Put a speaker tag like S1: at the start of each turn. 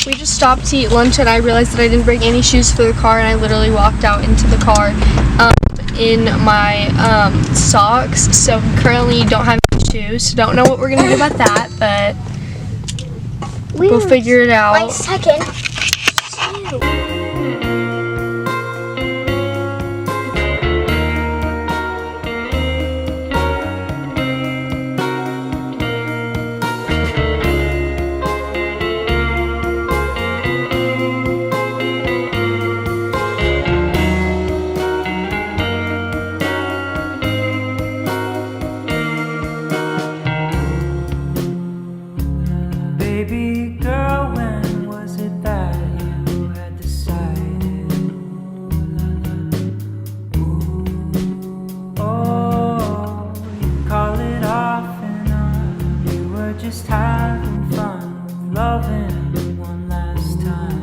S1: We just stopped to eat lunch and I realized that I didn't bring any shoes for the car, and I literally walked out into the car in my socks. So currently don't have any shoes. Don't know what we're gonna do about that, but we'll figure it out.
S2: Wait a second.
S3: Baby girl, when was it that you had decided? Ooh, oh, you call it off and on. You were just having fun, loving one last time.